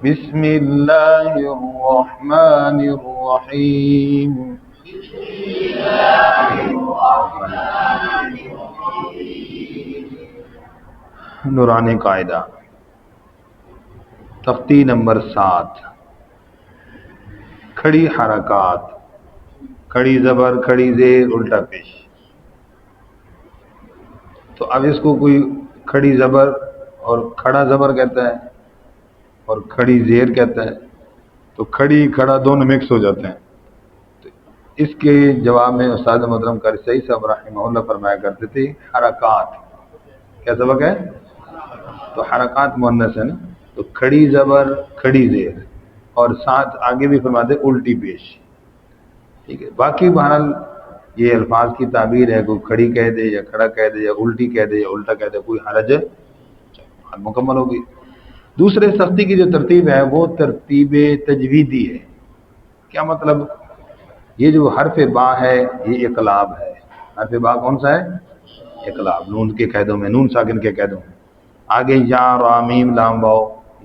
بسم اللہ الرحمن الرحیم. نورانی قاعدہ تختی نمبر 7. کھڑی حرکات، کھڑی زبر، کھڑی زیر، الٹا پیش. تو اب اس کو کوئی کھڑی زبر اور کھڑا زبر کہتا ہے اور کھڑی زیر کہتا ہے، تو کھڑی کھڑا دونوں مکس ہو جاتے ہیں. تو اس کے جواب میں استاد محترم قاری صاحب رحمہ اللہ فرمایا کرتے تھے حرکات. کیا سبق ہے؟ تو حرکات مؤنث ہے نا، تو کھڑی زبر، کھڑی زیر، اور ساتھ آگے بھی فرماتے الٹی پیش. ٹھیک ہے، باقی بہرحال یہ الفاظ کی تعبیر ہے، کوئی کھڑی کہہ دے یا کھڑا کہہ دے یا الٹی کہہ دے یا الٹا کہہ دے، کوئی حرج مکمل ہوگی. دوسرے سختی کی جو ترتیب ہے وہ ترتیب تجویدی ہے. کیا مطلب؟ یہ جو حرف با ہے یہ اقلاب ہے. حرف با کون سا ہے؟ اقلاب. نون کے قیدوں میں، نون ساکن کے قیدوں میں. آگے یا را میم لام واو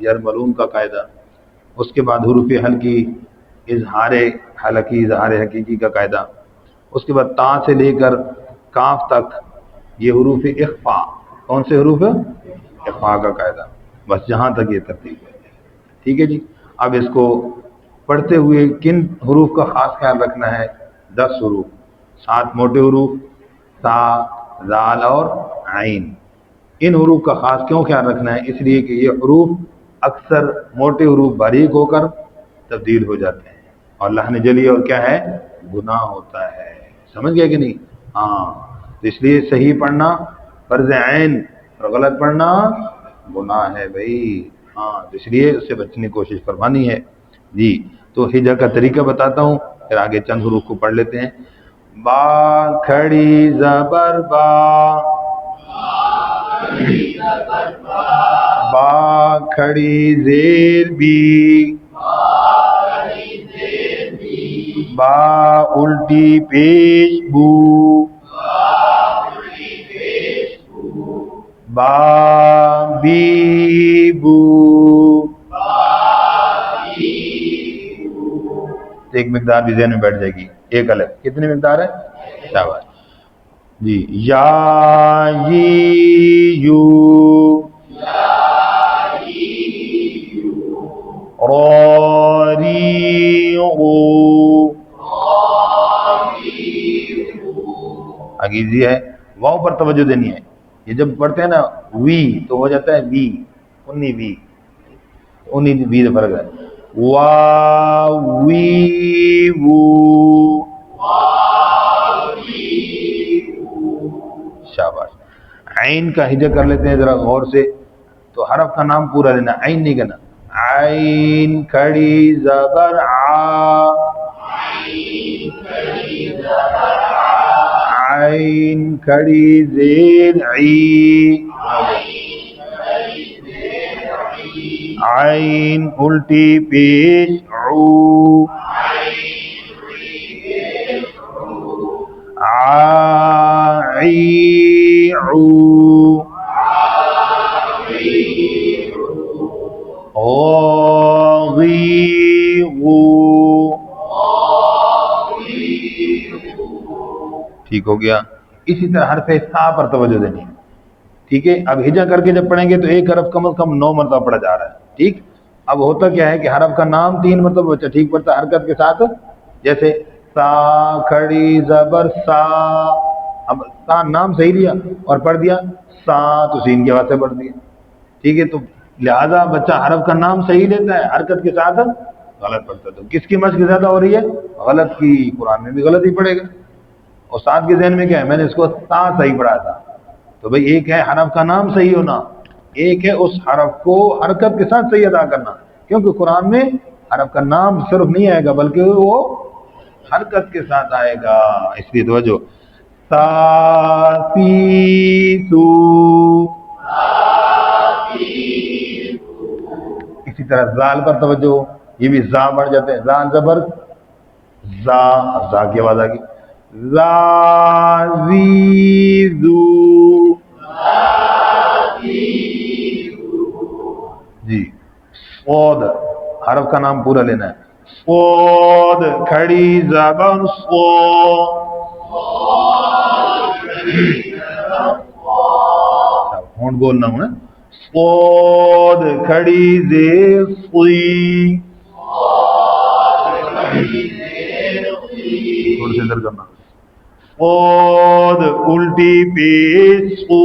یرملون کا قاعدہ. اس کے بعد حروف حلقی، اظہار حلقی، اظہار حقیقی کا قاعدہ. اس کے بعد تا سے لے کر کاف تک یہ حروف اخفا. کون سے حروف؟ اخفا کا قاعدہ. بس جہاں تک یہ ترتیب ہے. ٹھیک ہے جی. اب اس کو پڑھتے ہوئے کن حروف کا خاص خیال رکھنا ہے؟ 10 حروف، 7 موٹے حروف، تا، زال اور عین. ان حروف کا خاص کیوں خیال رکھنا ہے؟ اس لیے کہ یہ حروف اکثر موٹے حروف باریک ہو کر تبدیل ہو جاتے ہیں اور لحن جلی اور کیا ہے؟ گناہ ہوتا ہے. سمجھ گیا کہ نہیں؟ ہاں. تو اس لیے صحیح پڑھنا فرض عین اور غلط پڑھنا گناہ ہے بھائی. ہاں، تو اس لیے اس سے بچنے کی کوشش فرمانی ہے جی. تو ہجا کا طریقہ بتاتا ہوں، پھر آگے چند حروف کو پڑھ لیتے ہیں. با کھڑی زبر با، با کھڑی زیر بی، با الٹی پیش بو، با بی بو. ایک مقدار بھی ذہن میں بیٹھ جائے گی. ایک الگ کتنی مقدار ہے؟ شاباش جی. یا یی یو، را ری رو. آگے ایزی ہے. واؤ پر توجہ دینی ہے. یہ جب پڑھتے ہیں نا وی تو ہو جاتا ہے وی، انی وی، انی وی سے فرق ہے. وا وی وو. شاباش. عین کا ہجا کر لیتے ہیں ذرا غور سے. تو حرف کا نام پورا لینا، عین نہیں کہنا. عین کھڑی زبر آ، عین کھڑی زیر عی، عین الٹی پیش عو، ع عی عو، غ غی غو. ٹھیک ہو گیا. اسی طرح حرف سا پر توجہ دینی ہے. ٹھیک ہے. اب ہجا کر کے جب پڑھیں گے تو ایک حرف کم از کم 9 مرتبہ پڑھا جا رہا ہے. ٹھیک. اب ہوتا کیا ہے کہ حرف کا نام 3 مرتبہ بچہ ٹھیک پڑتا ہے حرکت کے ساتھ. جیسے سا کھڑی زبر سا، اب سا نام صحیح لیا اور پڑھ دیا سا تو سین کی آواز سے پڑھ دیا. ٹھیک ہے. تو لہذا بچہ حرف کا نام صحیح لیتا ہے، حرکت کے ساتھ غلط پڑھتا ہے. تو کس کی مشق زیادہ ہو رہی ہے؟ غلط کی. قرآن میں بھی غلط ہی پڑھے گا. استاد کے ذہن میں کیا ہے؟ میں نے اس کو تا صحیح پڑھا تھا. تو بھئی ایک ہے حرف کا نام صحیح ہونا، ایک ہے اس حرف کو حرکت کے ساتھ صحیح ادا کرنا. کیونکہ قرآن میں حرف کا نام صرف نہیں آئے گا بلکہ وہ حرکت کے ساتھ آئے گا. اس لیے توجہ. تا سی سو. اسی طرح زال پر توجہ. یہ بھی زا بڑھ جاتے ہیں. زال زبر زا، زا کی آواز آ گئی. زا زی زو. جی صاد، حرف کا نام پورا لینا ہے. صاد کھڑی زبان صاد. ہونٹ بولنا ہوں. صاد کھڑی زیر صی. تھوڑا سے ادھر کرنا. صاد الٹی پیش صو.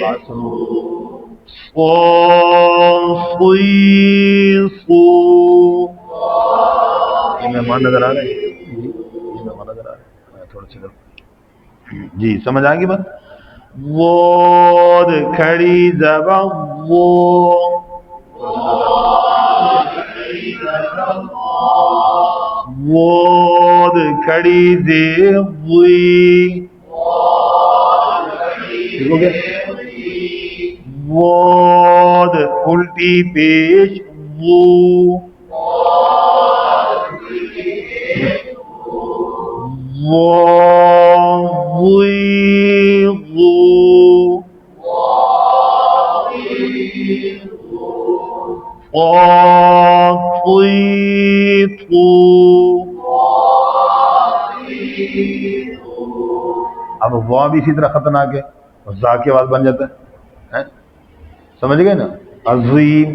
بات سنو. صاد صی صو. یہ مہمان نظر آ رہے ہیں؟ جی یہ مہمان نظر آ رہے ہیں. تھوڑا سے ادھر. جی سمجھ آئے گی بات. واد کھڑی زبان وہ. واد کھڑی زیر وی. ٹھیک ہو گیا. واد الٹی پیش وو. وی وو. اب وا بھی اسی طرح خطرناک ہے اور زا کی آواز بن جاتا ہے. سمجھ گئے نا. عظیم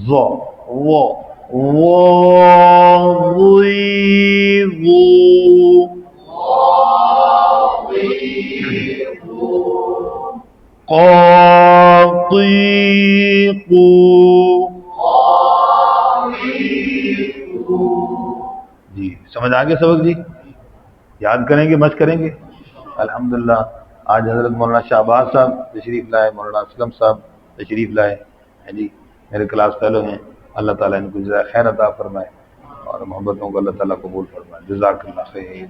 زو وہ جی سمجھ آ گیا سبق. جی یاد کریں گے مشق کریں گے. الحمدللہ آج حضرت مولانا شہباز صاحب تشریف لائے, مولانا اسلم صاحب تشریف لائے ہیں. جی میرے کلاس فیلو ہیں. اللہ تعالیٰ ان کو جزائے خیر عطا فرمائے اور محبتوں کو اللہ تعالیٰ قبول فرمائے. جزاک اللہ خیر.